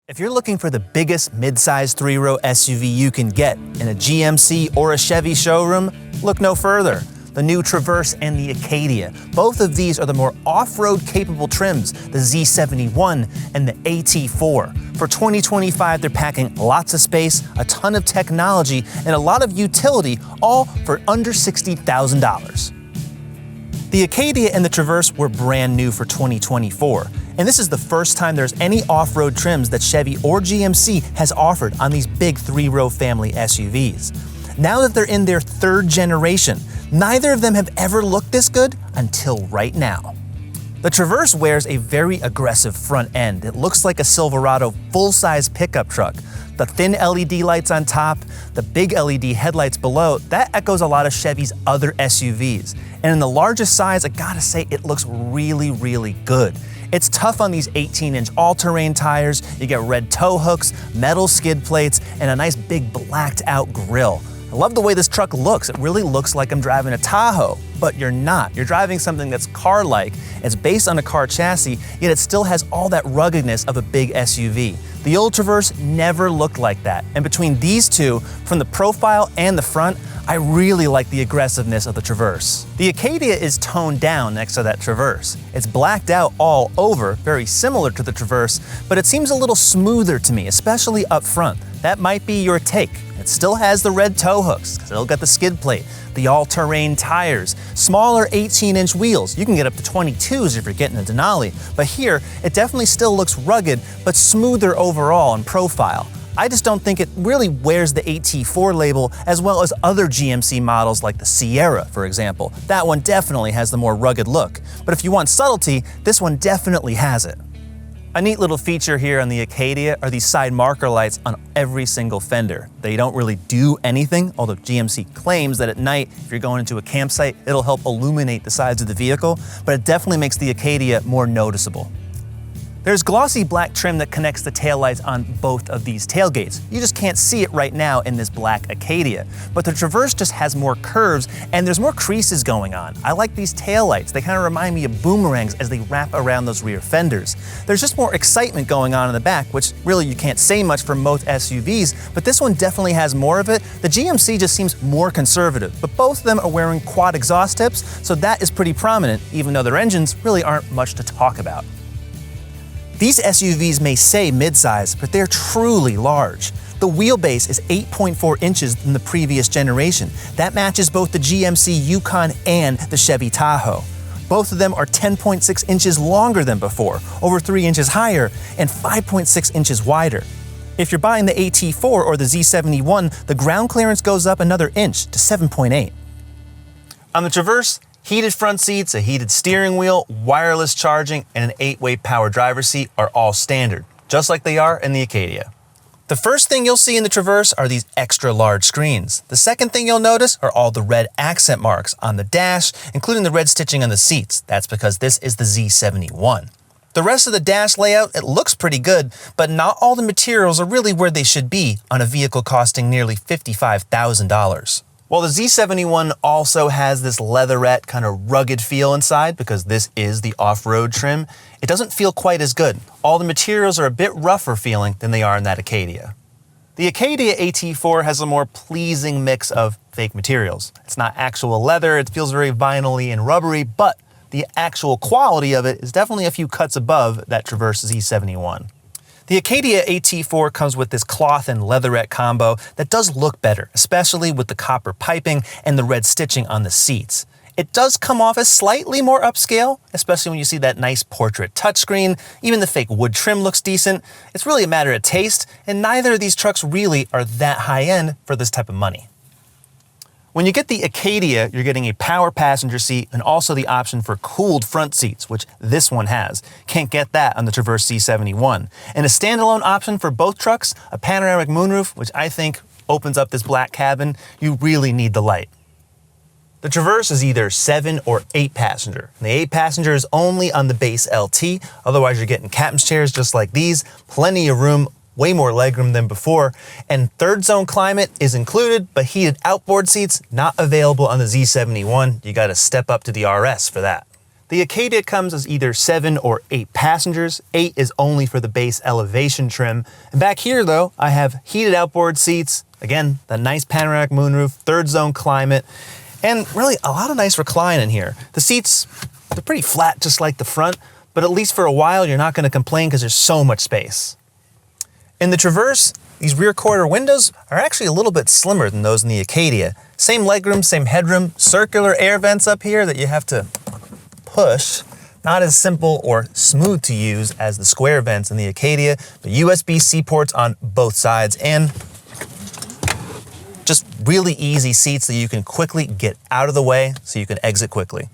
If you're looking for the biggest mid-size three-row SUV you can get in a GMC or a Chevy showroom, look no further. The new Traverse and the Acadia. Both of these are the more off-road capable trims, the Z71 and the AT4. For 2025, they're packing lots of space, a ton of technology, and a lot of utility, all for under $60,000. The Acadia and the Traverse were brand new for 2024, and this is the first time there's any off-road trims that Chevy or GMC has offered on these big three-row family SUVs. Now that they're in their third generation, neither of them have ever looked this good until right now. The Traverse wears a very aggressive front end. It looks like a Silverado full-size pickup truck. The thin LED lights on top, the big LED headlights below, that echoes a lot of Chevy's other SUVs. And in the largest size, I gotta say, it looks really, really good. It's tough on these 18-inch all-terrain tires. You get red tow hooks, metal skid plates, and a nice big blacked-out grille. I love the way this truck looks. It really looks like I'm driving a Tahoe, but you're not. You're driving something that's car-like. It's based on a car chassis, yet it still has all that ruggedness of a big SUV. The old Traverse never looked like that. And between these two, from the profile and the front, I really like the aggressiveness of the Traverse. The Acadia is toned down next to that Traverse. It's blacked out all over, very similar to the Traverse, but it seems a little smoother to me, especially up front. That might be your take. It still has the red tow hooks, because it'll get the skid plate, the all-terrain tires, smaller 18-inch wheels. You can get up to 22s if you're getting a Denali, but here, it definitely still looks rugged, but smoother overall in profile. I just don't think it really wears the AT4 label as well as other GMC models like the Sierra, for example. That one definitely has the more rugged look. But if you want subtlety, this one definitely has it. A neat little feature here on the Acadia are these side marker lights on every single fender. They don't really do anything, although GMC claims that at night, if you're going into a campsite, it'll help illuminate the sides of the vehicle, but it definitely makes the Acadia more noticeable. There's glossy black trim that connects the taillights on both of these tailgates. You just can't see it right now in this black Acadia. But the Traverse just has more curves and there's more creases going on. I like these taillights. They kind of remind me of boomerangs as they wrap around those rear fenders. There's just more excitement going on in the back, which really you can't say much for most SUVs, but this one definitely has more of it. The GMC just seems more conservative, but both of them are wearing quad exhaust tips, so that is pretty prominent, even though their engines really aren't much to talk about. These SUVs may say midsize, but they're truly large. The wheelbase is 8.4 inches than the previous generation. That matches both the GMC Yukon and the Chevy Tahoe. Both of them are 10.6 inches longer than before, over 3 inches higher, and 5.6 inches wider. If you're buying the AT4 or the Z71, the ground clearance goes up another inch to 7.8. On the Traverse, heated front seats, a heated steering wheel, wireless charging, and an 8-way power driver's seat are all standard, just like they are in the Acadia. The first thing you'll see in the Traverse are these extra large screens. The second thing you'll notice are all the red accent marks on the dash, including the red stitching on the seats. That's because this is the Z71. The rest of the dash layout, it looks pretty good, but not all the materials are really where they should be on a vehicle costing nearly $55,000. While the Z71 also has this leatherette kind of rugged feel inside because this is the off-road trim, it doesn't feel quite as good. All the materials are a bit rougher feeling than they are in that Acadia. The Acadia AT4 has a more pleasing mix of fake materials. It's not actual leather, it feels very vinyl-y and rubbery, but the actual quality of it is definitely a few cuts above that Traverse Z71. The Acadia AT4 comes with this cloth and leatherette combo that does look better, especially with the copper piping and the red stitching on the seats. It does come off as slightly more upscale, especially when you see that nice portrait touchscreen. Even the fake wood trim looks decent. It's really a matter of taste, and neither of these trucks really are that high-end for this type of money. When you get the Acadia, you're getting a power passenger seat and also the option for cooled front seats, which this one has. Can't get that on the Traverse Z71. And a standalone option for both trucks, a panoramic moonroof, which I think opens up this black cabin. You really need the light. The Traverse is either 7 or 8 passenger. And the 8 passenger is only on the base LT, otherwise you're getting captain's chairs just like these, plenty of room, way more legroom than before, and third zone climate is included, but heated outboard seats not available on the Z71. You gotta step up to the RS for that. The Acadia comes as either 7 or 8 passengers. 8 is only for the base elevation trim. And back here though, I have heated outboard seats. Again, the nice panoramic moonroof, third zone climate, and really a lot of nice recline in here. The seats, they're pretty flat just like the front, but at least for a while you're not gonna complain because there's so much space. In the Traverse, these rear quarter windows are actually a little bit slimmer than those in the Acadia. Same legroom, same headroom, circular air vents up here that you have to push. Not as simple or smooth to use as the square vents in the Acadia, but USB-C ports on both sides and just really easy seats that you can quickly get out of the way so you can exit quickly.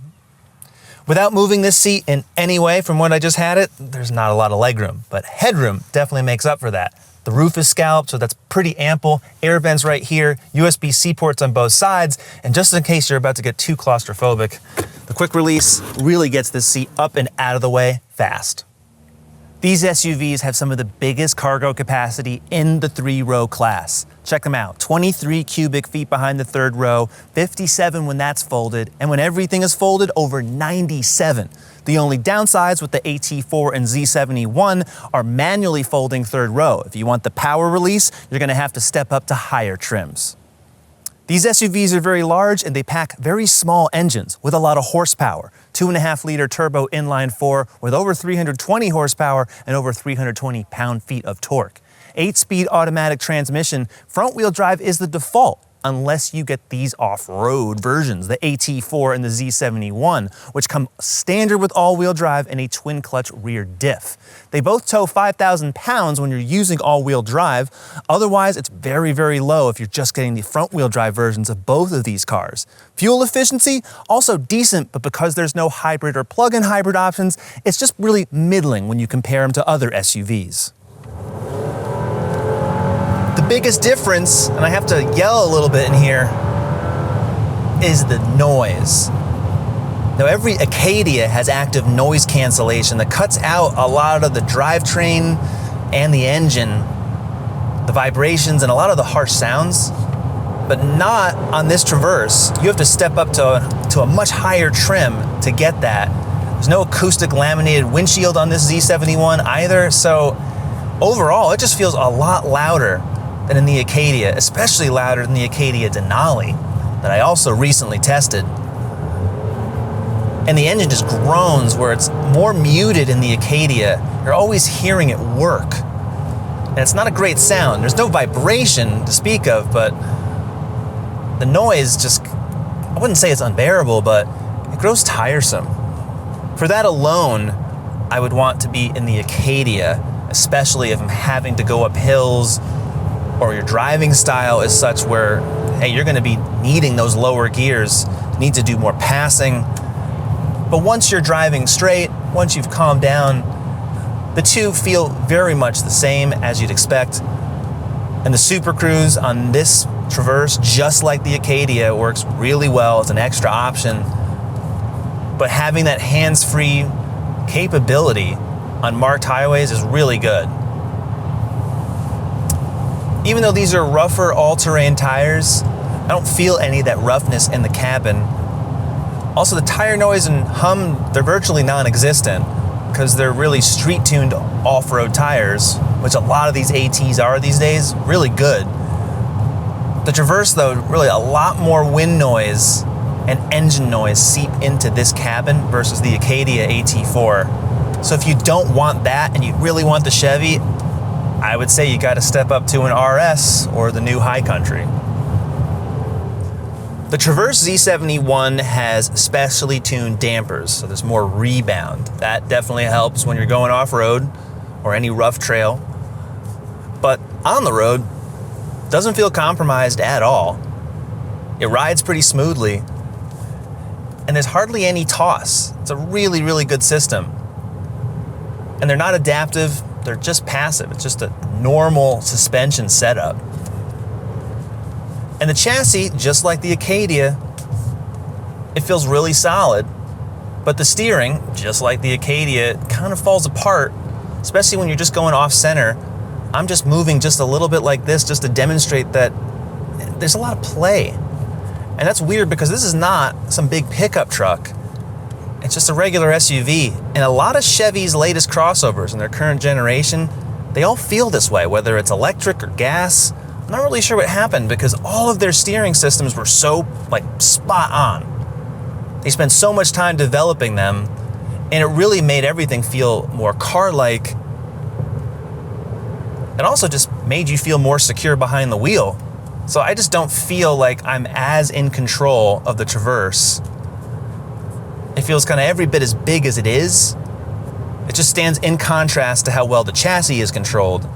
Without moving this seat in any way from when I just had it, there's not a lot of legroom, but headroom definitely makes up for that. The roof is scalloped, so that's pretty ample. Air vents right here, USB-C ports on both sides, and just in case you're about to get too claustrophobic, the quick release really gets this seat up and out of the way fast. These SUVs have some of the biggest cargo capacity in the 3-row class. Check them out, 23 cubic feet behind the third row, 57 when that's folded, and when everything is folded, over 97. The only downsides with the AT4 and Z71 are manually folding third row. If you want the power release, you're gonna have to step up to higher trims. These SUVs are very large and they pack very small engines with a lot of horsepower. 2.5-liter turbo inline-4 with over 320 horsepower and over 320 pound-feet of torque. 8-speed automatic transmission, front-wheel drive is the default unless you get these off-road versions, the AT4 and the Z71, which come standard with all-wheel drive and a twin-clutch rear diff. They both tow 5,000 pounds when you're using all-wheel drive. Otherwise, it's very, very low if you're just getting the front-wheel drive versions of both of these cars. Fuel efficiency, also decent, but because there's no hybrid or plug-in hybrid options, it's just really middling when you compare them to other SUVs. The biggest difference, and I have to yell a little bit in here, is the noise. Now, every Acadia has active noise cancellation that cuts out a lot of the drivetrain and the engine, the vibrations, and a lot of the harsh sounds, but not on this Traverse. You have to step up to a much higher trim to get that. There's no acoustic laminated windshield on this Z71 either, so overall, it just feels a lot louder than in the Acadia, especially louder than the Acadia Denali that I also recently tested. And the engine just groans where it's more muted in the Acadia. You're always hearing it work. And it's not a great sound. There's no vibration to speak of, but the noise just, I wouldn't say it's unbearable, but it grows tiresome. For that alone, I would want to be in the Acadia, especially if I'm having to go up hills or your driving style is such where, hey, you're gonna be needing those lower gears, need to do more passing. But once you're driving straight, once you've calmed down, the two feel very much the same as you'd expect. And the Super Cruise on this Traverse, just like the Acadia, works really well as an extra option. But having that hands-free capability on marked highways is really good. Even though these are rougher all-terrain tires, I don't feel any of that roughness in the cabin. Also, the tire noise and hum, they're virtually non-existent because they're really street-tuned off-road tires, which a lot of these ATs are these days, really good. The Traverse, though, really a lot more wind noise and engine noise seep into this cabin versus the Acadia AT4. So if you don't want that and you really want the Chevy, I would say you got to step up to an RS or the new High Country. The Traverse Z71 has specially tuned dampers, so there's more rebound. That definitely helps when you're going off-road or any rough trail. But on the road, doesn't feel compromised at all. It rides pretty smoothly, and there's hardly any toss. It's a really, really good system. And they're not adaptive, they're just passive. It's just a normal suspension setup. And the chassis, just like the Acadia, it feels really solid, but the steering, just like the Acadia, kind of falls apart, especially when you're just going off center. I'm just moving just a little bit like this just to demonstrate that there's a lot of play. And that's weird because this is not some big pickup truck. it's just a regular SUV. And a lot of Chevy's latest crossovers in their current generation, they all feel this way, whether it's electric or gas. I'm not really sure what happened because all of their steering systems were so spot on. They spent so much time developing them, and it really made everything feel more car-like. It also just made you feel more secure behind the wheel. So I just don't feel like I'm as in control of the Traverse. It feels kind of every bit as big as it is. It just stands in contrast to how well the chassis is controlled.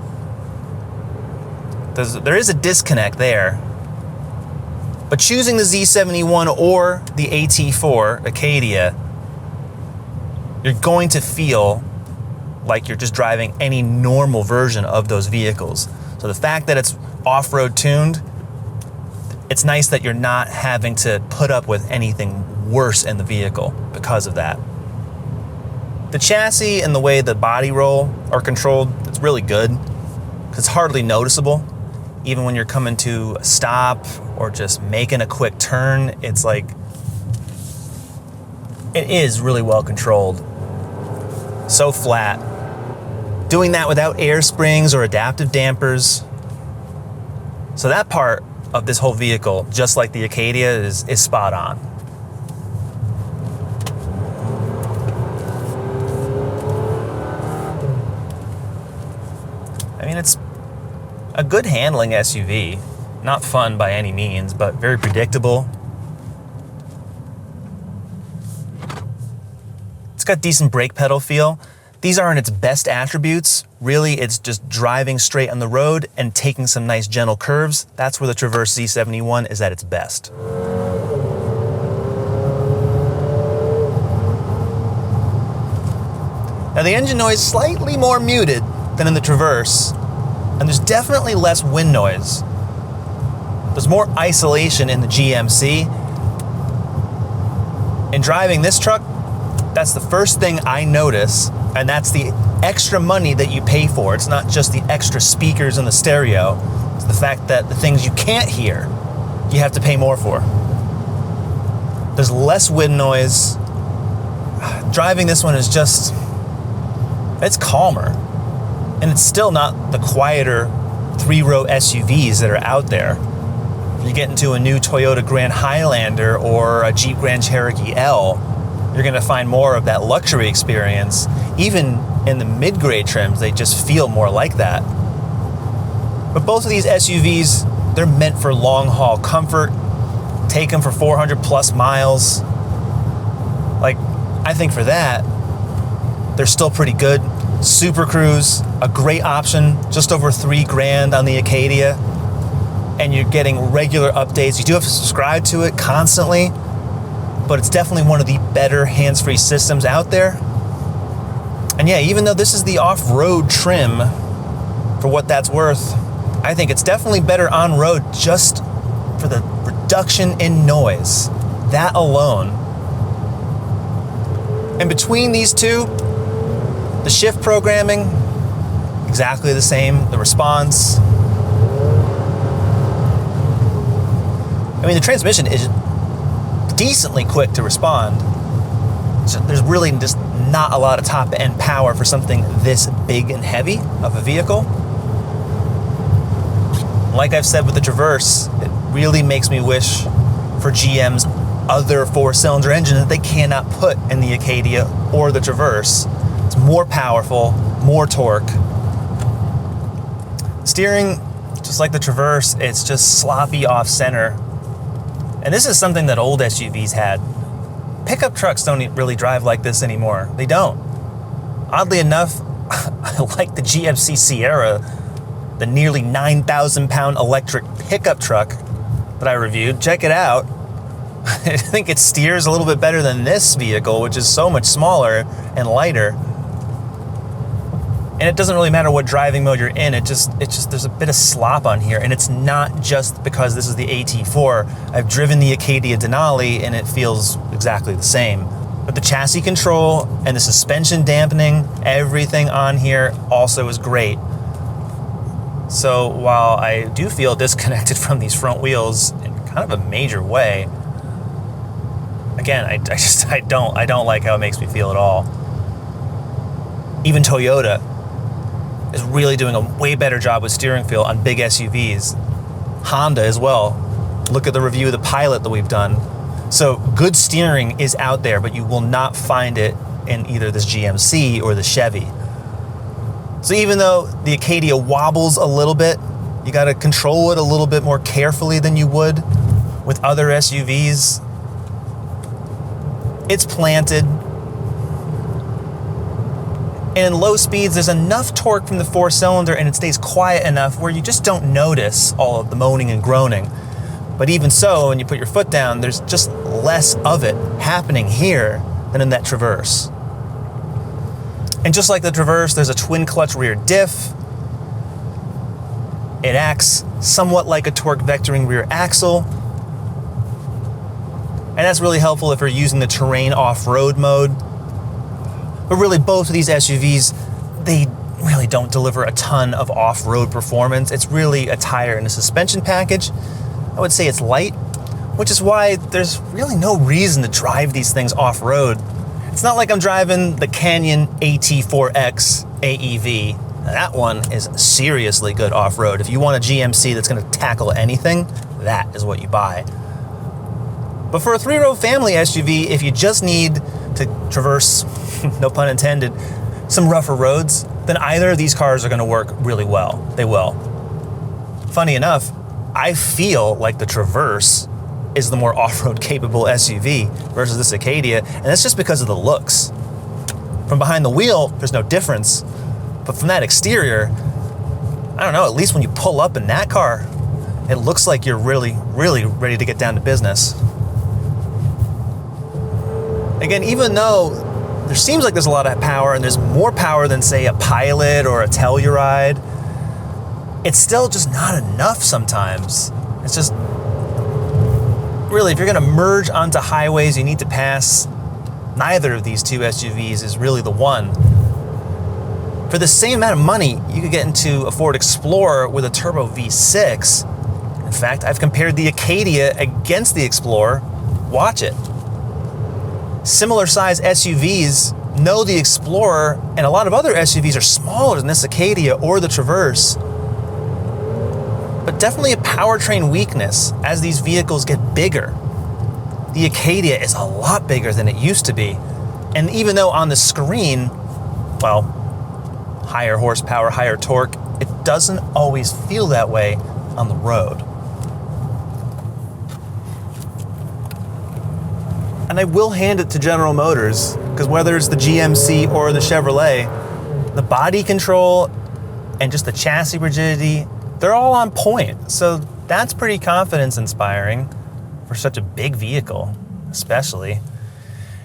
There is a disconnect there. But choosing the Z71 or the AT4 Acadia, you're going to feel like you're just driving any normal version of those vehicles. So the fact that it's off-road tuned, it's nice that you're not having to put up with anything worse in the vehicle because of that. The chassis and the way the body roll are controlled, it's really good. It's hardly noticeable. Even when you're coming to a stop or just making a quick turn, it's like, it is really well controlled. So flat. Doing that without air springs or adaptive dampers. So that part of this whole vehicle, just like the Acadia, is spot on. I mean, it's a good handling SUV. Not fun by any means, but very predictable. It's got decent brake pedal feel. These aren't its best attributes. Really, it's just driving straight on the road and taking some nice gentle curves. That's where the Traverse Z71 is at its best. Now the engine noise is slightly more muted than in the Traverse, and there's definitely less wind noise. There's more isolation in the GMC. In driving this truck, that's the first thing I notice, and that's the extra money that you pay for. It's not just the extra speakers in the stereo. It's the fact that the things you can't hear, you have to pay more for. There's less wind noise. Driving this one is just, it's calmer. And it's still not the quieter three-row SUVs that are out there. If you get into a new Toyota Grand Highlander or a Jeep Grand Cherokee L, you're gonna find more of that luxury experience. Even in the mid-grade trims, they just feel more like that. But both of these SUVs, they're meant for long-haul comfort. Take them for 400 plus miles. Like, I think for that, they're still pretty good. Super Cruise, a great option, just over $3,000 on the Acadia. And you're getting regular updates. You do have to subscribe to it constantly, but it's definitely one of the better hands-free systems out there. And yeah, even though this is the off-road trim, for what that's worth, I think it's definitely better on-road just for the reduction in noise. That alone. And between these two, the shift programming, exactly the same. The response. I mean, the transmission is decently quick to respond. So there's really just not a lot of top-end power for something this big and heavy of a vehicle. Like I've said with the Traverse, it really makes me wish for GM's other four-cylinder engine that they cannot put in the Acadia or the Traverse. It's more powerful, more torque. Steering, just like the Traverse, it's just sloppy off-center. And this is something that old SUVs had. Pickup trucks don't really drive like this anymore. They don't. Oddly enough, I like the GMC Sierra, the nearly 9,000-pound electric pickup truck that I reviewed. Check it out. I think it steers a little bit better than this vehicle, which is so much smaller and lighter. And it doesn't really matter what driving mode you're in. It's just there's a bit of slop on here, and it's not just because this is the AT4. I've driven the Acadia Denali, and it feels exactly the same. But the chassis control and the suspension dampening, everything on here also is great. So while I do feel disconnected from these front wheels in kind of a major way, I again, I don't like how it makes me feel at all. Even Toyota is really doing a way better job with steering feel on big SUVs. Honda as well. Look at the review of the Pilot that we've done. So good steering is out there, but you will not find it in either this GMC or the Chevy. So even though the Acadia wobbles a little bit, you got to control it a little bit more carefully than you would with other SUVs. It's planted. And in low speeds, there's enough torque from the 4-cylinder and it stays quiet enough where you just don't notice all of the moaning and groaning. But even so, when you put your foot down, there's just less of it happening here than in that Traverse. And just like the Traverse, there's a twin clutch rear diff. It acts somewhat like a torque vectoring rear axle. And that's really helpful if you're using the terrain off-road mode. But really, both of these SUVs, they really don't deliver a ton of off-road performance. It's really a tire and a suspension package. I would say it's light, which is why there's really no reason to drive these things off-road. It's not like I'm driving the Canyon AT4X AEV. That one is seriously good off-road. If you want a GMC that's going to tackle anything, that is what you buy. But for a 3-row family SUV, if you just need to traverse, no pun intended, some rougher roads, then either of these cars are going to work really well. They will. Funny enough, I feel like the Traverse is the more off-road capable SUV versus this Acadia, and that's just because of the looks. From behind the wheel, there's no difference, but from that exterior, I don't know, at least when you pull up in that car, it looks like you're really, really ready to get down to business. Again, even though there seems like there's a lot of power, and there's more power than, say, a Pilot or a Telluride, it's still just not enough sometimes. It's just, really, if you're gonna merge onto highways you need to pass, neither of these two SUVs is really the one. For the same amount of money, you could get into a Ford Explorer with a turbo V6. In fact, I've compared the Acadia against the Explorer. Watch it. Similar size SUVs know the Explorer, and a lot of other SUVs are smaller than this Acadia or the Traverse. But definitely a powertrain weakness as these vehicles get bigger. The Acadia is a lot bigger than it used to be. And even though on the screen, well, higher horsepower, higher torque, it doesn't always feel that way on the road. And I will hand it to General Motors, because whether it's the GMC or the Chevrolet, the body control and just the chassis rigidity, they're all on point. So that's pretty confidence inspiring for such a big vehicle, especially.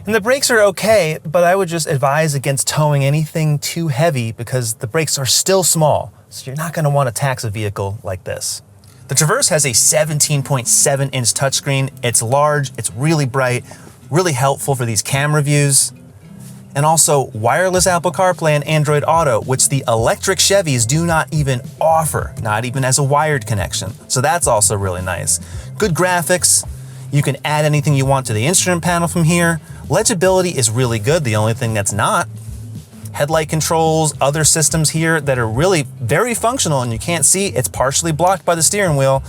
And the brakes are okay, but I would just advise against towing anything too heavy because the brakes are still small. So you're not gonna want to tax a vehicle like this. The Traverse has a 17.7-inch touchscreen. It's large, it's really bright, really helpful for these camera views. And also wireless Apple CarPlay and Android Auto, which the electric Chevys do not even offer, not even as a wired connection. So that's also really nice. Good graphics. You can add anything you want to the instrument panel from here. Legibility is really good. The only thing that's not, headlight controls, other systems here that are really very functional and you can't see, it's partially blocked by the steering wheel.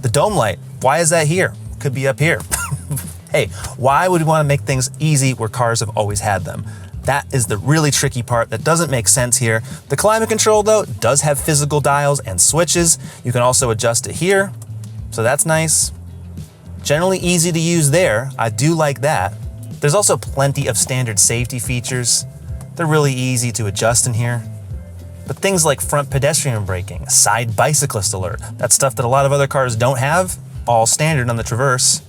The dome light, why is that here? Could be up here. Hey, why would we want to make things easy where cars have always had them? That is the really tricky part that doesn't make sense here. The climate control, though, does have physical dials and switches. You can also adjust it here, so that's nice. Generally easy to use there. I do like that. There's also plenty of standard safety features. They're really easy to adjust in here. But things like front pedestrian braking, side bicyclist alert, that's stuff that a lot of other cars don't have, all standard on the Traverse.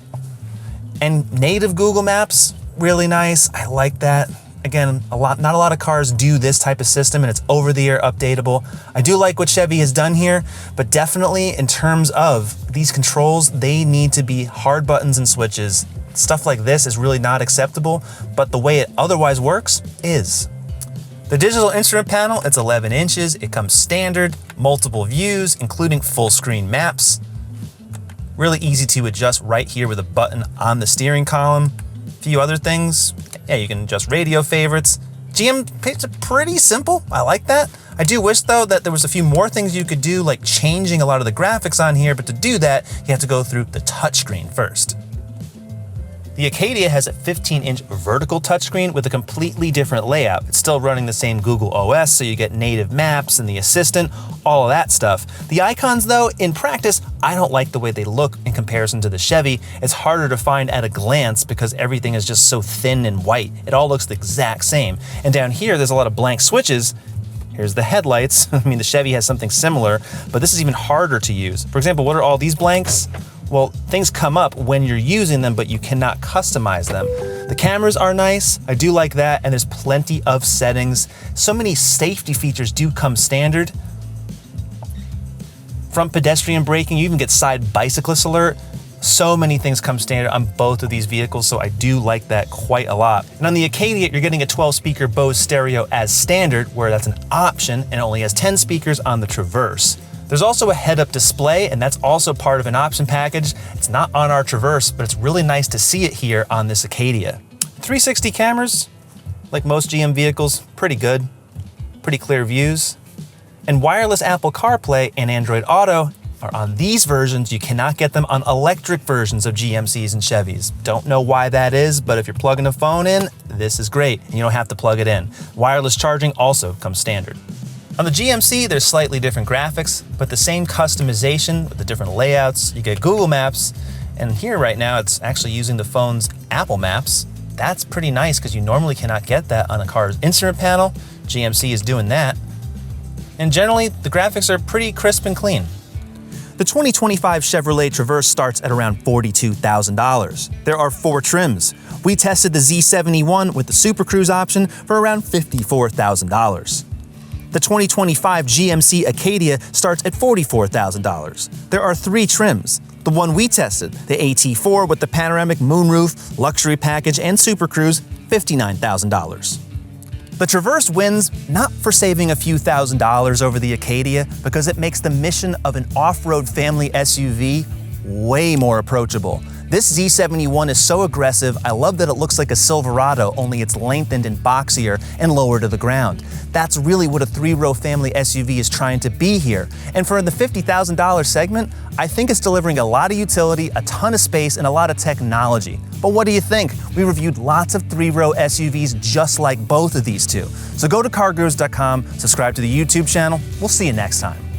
And native Google Maps, really nice. I like that. Again, not a lot of cars do this type of system, and it's over-the-air updatable. I do like what Chevy has done here, but definitely in terms of these controls, they need to be hard buttons and switches. Stuff like this is really not acceptable, but the way it otherwise works is. The digital instrument panel, it's 11 inches. It comes standard, multiple views, including full screen maps. Really easy to adjust right here with a button on the steering column. few other things. Yeah, you can adjust radio favorites. GM it's pretty simple. I like that. I do wish though that there was a few more things you could do, like changing a lot of the graphics on here, but to do that, you have to go through the touchscreen first. The Acadia has a 15-inch vertical touchscreen with a completely different layout. It's still running the same Google OS, so you get native maps and the assistant, all of that stuff. The icons though, in practice, I don't like the way they look in comparison to the Chevy. It's harder to find at a glance because everything is just so thin and white. It all looks the exact same. And down here, there's a lot of blank switches. Here's the headlights. I mean, the Chevy has something similar, but this is even harder to use. For example, what are all these blanks? Well, things come up when you're using them, but you cannot customize them. The cameras are nice, I do like that, and there's plenty of settings. So many safety features do come standard. Front pedestrian braking, you even get side bicyclist alert. So many things come standard on both of these vehicles, so I do like that quite a lot. And on the Acadia, you're getting a 12-speaker Bose stereo as standard, where that's an option, and it only has 10 speakers on the Traverse. There's also a head-up display, and that's also part of an option package. It's not on our Traverse, but it's really nice to see it here on this Acadia. 360 cameras, like most GM vehicles, pretty good, pretty clear views. And wireless Apple CarPlay and Android Auto are on these versions. You cannot get them on electric versions of GMCs and Chevys. Don't know why that is, but if you're plugging a phone in, this is great, and you don't have to plug it in. Wireless charging also comes standard. On the GMC, there's slightly different graphics, but the same customization with the different layouts. You get Google Maps, and here right now, it's actually using the phone's Apple Maps. That's pretty nice because you normally cannot get that on a car's instrument panel. GMC is doing that. And generally, the graphics are pretty crisp and clean. The 2025 Chevrolet Traverse starts at around $42,000. There are 4 trims. We tested the Z71 with the Super Cruise option for around $54,000. The 2025 GMC Acadia starts at $44,000. There are 3 trims. The one we tested, the AT4 with the panoramic moonroof, luxury package, and Super Cruise, $59,000. The Traverse wins not for saving a few $1,000s over the Acadia, because it makes the mission of an off-road family SUV way more approachable. This Z71 is so aggressive, I love that it looks like a Silverado, only it's lengthened and boxier and lower to the ground. That's really what a 3-row family SUV is trying to be here. And for the $50,000 segment, I think it's delivering a lot of utility, a ton of space, and a lot of technology. But what do you think? We reviewed lots of 3-row SUVs just like both of these two. So go to CarGurus.com, subscribe to the YouTube channel. We'll see you next time.